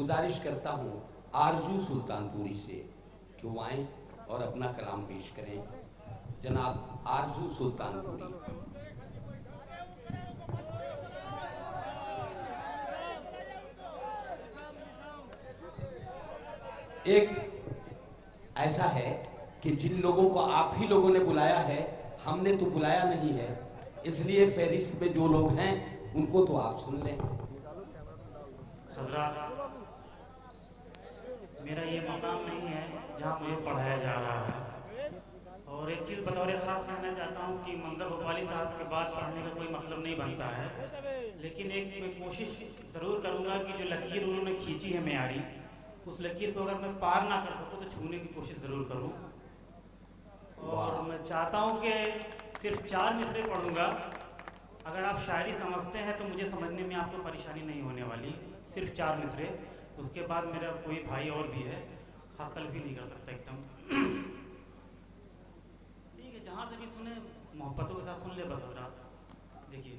गुजारिश करता हूँ आरजू सुल्तानपुरी से कि वो आएँ और अपना कलाम पेश करें। जनाब आरजू सुल्तानपुरी। एक ऐसा है कि जिन लोगों को आप ही लोगों ने बुलाया है, हमने तो बुलाया नहीं है, इसलिए फहरिस्त में जो लोग हैं उनको तो आप सुन लें। हज़रात, मेरा ये मकाम नहीं है जहाँ मुझे पढ़ाया जा रहा है। और एक चीज़ बतौर ख़ास कहना चाहता हूँ कि मंजर भोपाली साहब के बाद पढ़ने का कोई मतलब नहीं बनता है, लेकिन एक मैं कोशिश ज़रूर करूँगा कि जो लकीर उन्होंने खींची है मेयारी, उस लकीर को अगर मैं पार ना कर सकूँ तो छूने की कोशिश ज़रूर करूँ। और मैं चाहता हूँ कि सिर्फ 4 मिसरे पढ़ूँगा। अगर आप शायरी समझते हैं तो मुझे समझने में आपको परेशानी नहीं होने वाली। सिर्फ 4 मिसरे, उसके बाद मेरा कोई भाई और भी है, हक तलफी नहीं कर सकता एकदम। ठीक है, जहाँ से भी सुने मोहब्बतों के साथ सुन ले बस। हज़रात देखिए,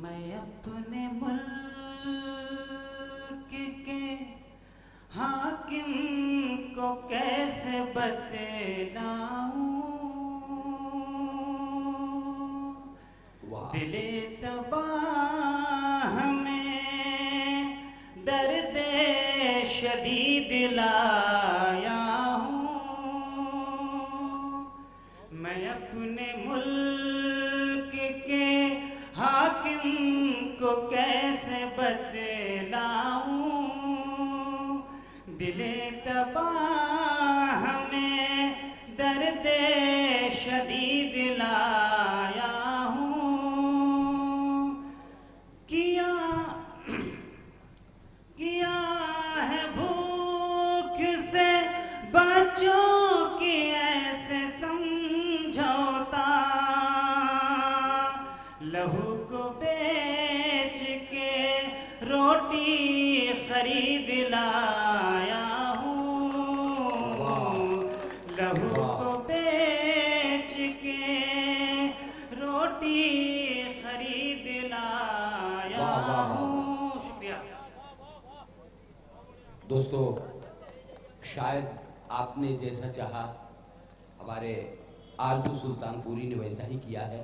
मैं अपने मुल्क के हाकिम को कैसे बतलाऊं, दिले तबाह में दर्द शदीद लाया हूँ। मैं अपने मुल्क के हाकिम को कैसे बतलाऊं, दिले तबाह में दर्द शदीद लाया हूँ। किया है भूख से बच्चों की ऐसे समझौता, लहू को बेच के रोटी खरीद लाया हूँ। लहू को बेच के रोटी खरीद लाया हूँ। शुक्रिया दोस्तों, शायद आपने जैसा चाहा हमारे आरजू सुल्तानपुरी ने वैसा ही किया है।